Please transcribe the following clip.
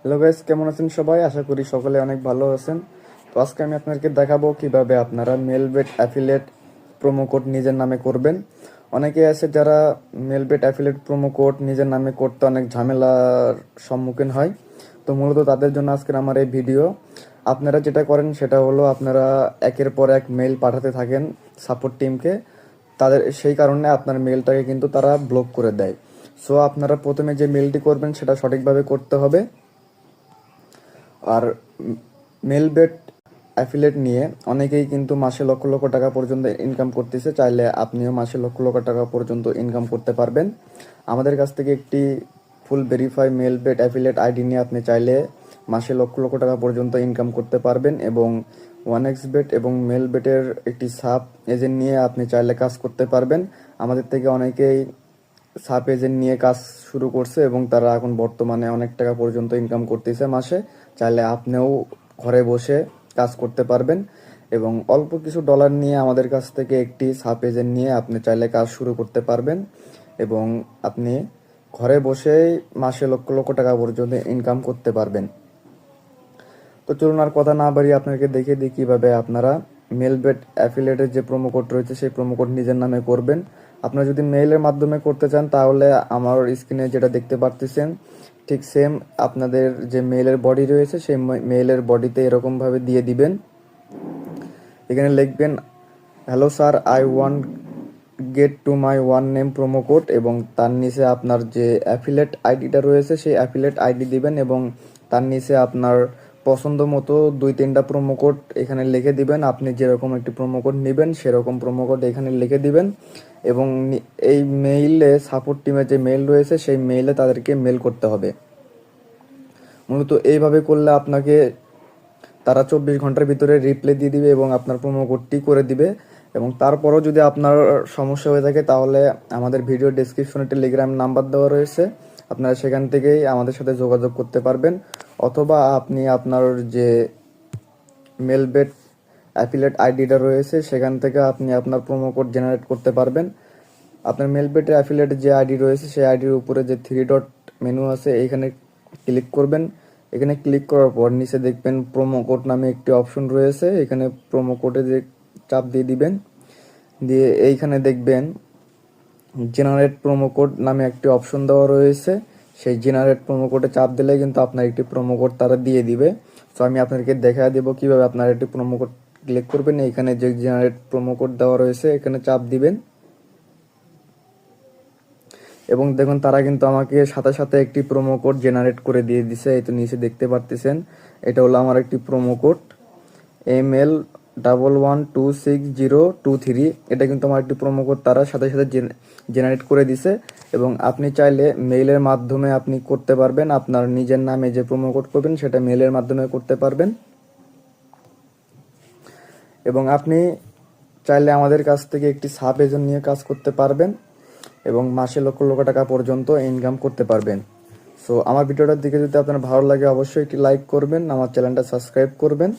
Hello guys, কেমন আছেন সবাই? আশা করি সকলে অনেক ভালো আছেন। তো আজকে আমি আপনাদেরকে দেখাবো কিভাবে আপনারা মেলবেট অ্যাফিলিয়েট প্রোমো কোড নিজের নামে করবেন। অনেকে আছে যারা মেলবেট অ্যাফিলিয়েট প্রোমো কোড নিজের নামে করতে অনেক ঝামেলার সম্মুখীন হয়। তো মূলত তাদের জন্য আজকের আমার এই ভিডিও। আপনারা যেটা করেন সেটা হলো আপনারা একের পর এক মেল পাঠাতে থাকেন সাপোর্ট টিমকে। তাদের সেই কারণে আপনার মেলটাকে কিন্তু তারা ব্লক করে দেয়। সো আপনারা প্রথমে যে মেলটি করবেন সেটা সঠিকভাবে করতে হবে। আর মেলবেট অ্যাফিলেট নিয়ে অনেকেই কিন্তু মাসে লক্ষ লক্ষ টাকা পর্যন্ত ইনকাম করতেছে। চাইলে আপনিও মাসে লক্ষ লক্ষ টাকা পর্যন্ত ইনকাম করতে পারবেন। আমাদের কাছ থেকে একটি ফুল ভেরিফাই মেলবেট অ্যাফিলেট আইডি নিয়ে আপনি চাইলে মাসে লক্ষ লক্ষ টাকা পর্যন্ত ইনকাম করতে পারবেন। এবং ওয়ান এক্স বেট এবং মেলবেটের একটি সাব এজেন্ট নিয়ে আপনি চাইলে কাজ করতে পারবেন। আমাদের থেকে অনেকেই সাব এজেন্ট নিয়ে কাজ শুরু করছে এবং তারা এখন বর্তমানে অনেক টাকা পর্যন্ত ইনকাম করতেছে মাসে। চাইলে আপনিও ঘরে বসে কাজ করতে পারবেন এবং অল্প কিছু ডলার নিয়ে আমাদের কাছ থেকে একটি সাব এজেন্ট নিয়ে আপনি চাইলে কাজ শুরু করতে পারবেন এবং আপনি ঘরে বসেই মাসে লক্ষ লক্ষ টাকা পর্যন্ত ইনকাম করতে পারবেন। তো চলুন আর কথা না বাড়িয়ে আপনাকে দেখিয়ে দিই কীভাবে আপনারা মেলবেট অ্যাফিলিয়েটের যে প্রোমো কোড রয়েছে সেই প্রোমো কোড নিজের নামে করবেন। আপনারা যদি মেইলের মাধ্যমে করতে চান তাহলে আমার স্ক্রিনে যেটা দেখতে পারতেছেন ঠিক সেম আপনাদের যে মেইলের বডি রয়েছে সেই মেইলের বডিতে এরকমভাবে দিয়ে দিবেন। এখানে লিখবেন, hello sir, I want get to my one name promo code, এবং তার নিচে আপনার যে অ্যাফিলেট আইডিটা রয়েছে সেই অ্যাফিলেট আইডি দিবেন এবং তার নিচে আপনার পছন্দ মতো 2-3টা প্রোমো কোড এখানে লিখে দিবেন। আপনি যেরকম একটি প্রোমো কোড নেবেন সেরকম প্রোমো কোড এখানে লিখে দিবেন এবং এই মেইলে সাপোর্ট টিমের যে মেইল রয়েছে সেই মেইলে তাদেরকে মেল করতে হবে। মূলত এইভাবে করলে আপনাকে তারা 24 ঘন্টার ভিতরে রিপ্লাই দিয়ে দিবে এবং আপনার প্রোমো কোডটি করে দিবে। এবং তারপরও যদি আপনার সমস্যা হয়ে থাকে তাহলে আমাদের ভিডিও ডেসক্রিপশনে টেলিগ্রাম নাম্বার দেওয়া রয়েছে, আপনারা সেখান থেকেই আমাদের সাথে যোগাযোগ করতে পারবেন। অথবা আপনি আপনার যে মেলবেট অ্যাফিলেট আইডিটা রয়েছে সেখান থেকে আপনি আপনার প্রোমো কোড জেনারেট করতে পারবেন। আপনার মেলবেটের অ্যাফিলেট যে আইডি রয়েছে সেই আইডির উপরে যে 3 ডট মেনু আছে এইখানে ক্লিক করবেন। এখানে ক্লিক করার পর নিচে দেখবেন প্রোমো কোড নামে একটি অপশন রয়েছে, এখানে প্রোমো কোডে যে চাপ দিয়ে দিবেন। দিয়ে এইখানে দেখবেন জেনারেট প্রোমো কোড নামে একটি অপশন দেওয়া রয়েছে, সেই জেনারেট প্রোমো কোডে চাপ দিলে কিন্তু আপনার একটি প্রোমো কোড তারা দিয়ে দিবে। তো আমি আপনাদেরকে দেখা দেবো কিভাবে আপনারা একটি প্রোমো কোড ক্লিক করবেন। এইখানে যে জেনারেট প্রোমো কোড দেওয়া রয়েছে এখানে চাপ দিবেন এবং দেখুন তারা কিন্তু আমাকে সাথে সাথে একটি প্রোমো কোড জেনারেট করে দিয়ে দিছে। এই তো নিচে দেখতে পারতেছেন, এটা হলো আমার একটি প্রোমো কোড ML11260023। এটা কিন্তু আমার একটি প্রোমো কোড তারা সাথে সাথে জেনারেট করে দিছে এবং আপনি চাইলে মেইলের মাধ্যমে আপনি করতে পারবেন। আপনার নিজের নামে যে প্রোমো কোড করবেন সেটা মেইলের মাধ্যমে করতে পারবেন এবং আপনি চাইলে আমাদের কাছ থেকে একটি সাব এজেন্ট নিয়ে কাজ করতে পারবেন এবং মাসে লক্ষ লক্ষ টাকা পর্যন্ত ইনকাম করতে পারবেন। সো আমার ভিডিওটার দিকে যদি আপনার ভালো লাগে অবশ্যই একটি লাইক করবেন, আমার চ্যানেলটা সাবস্ক্রাইব করবেন।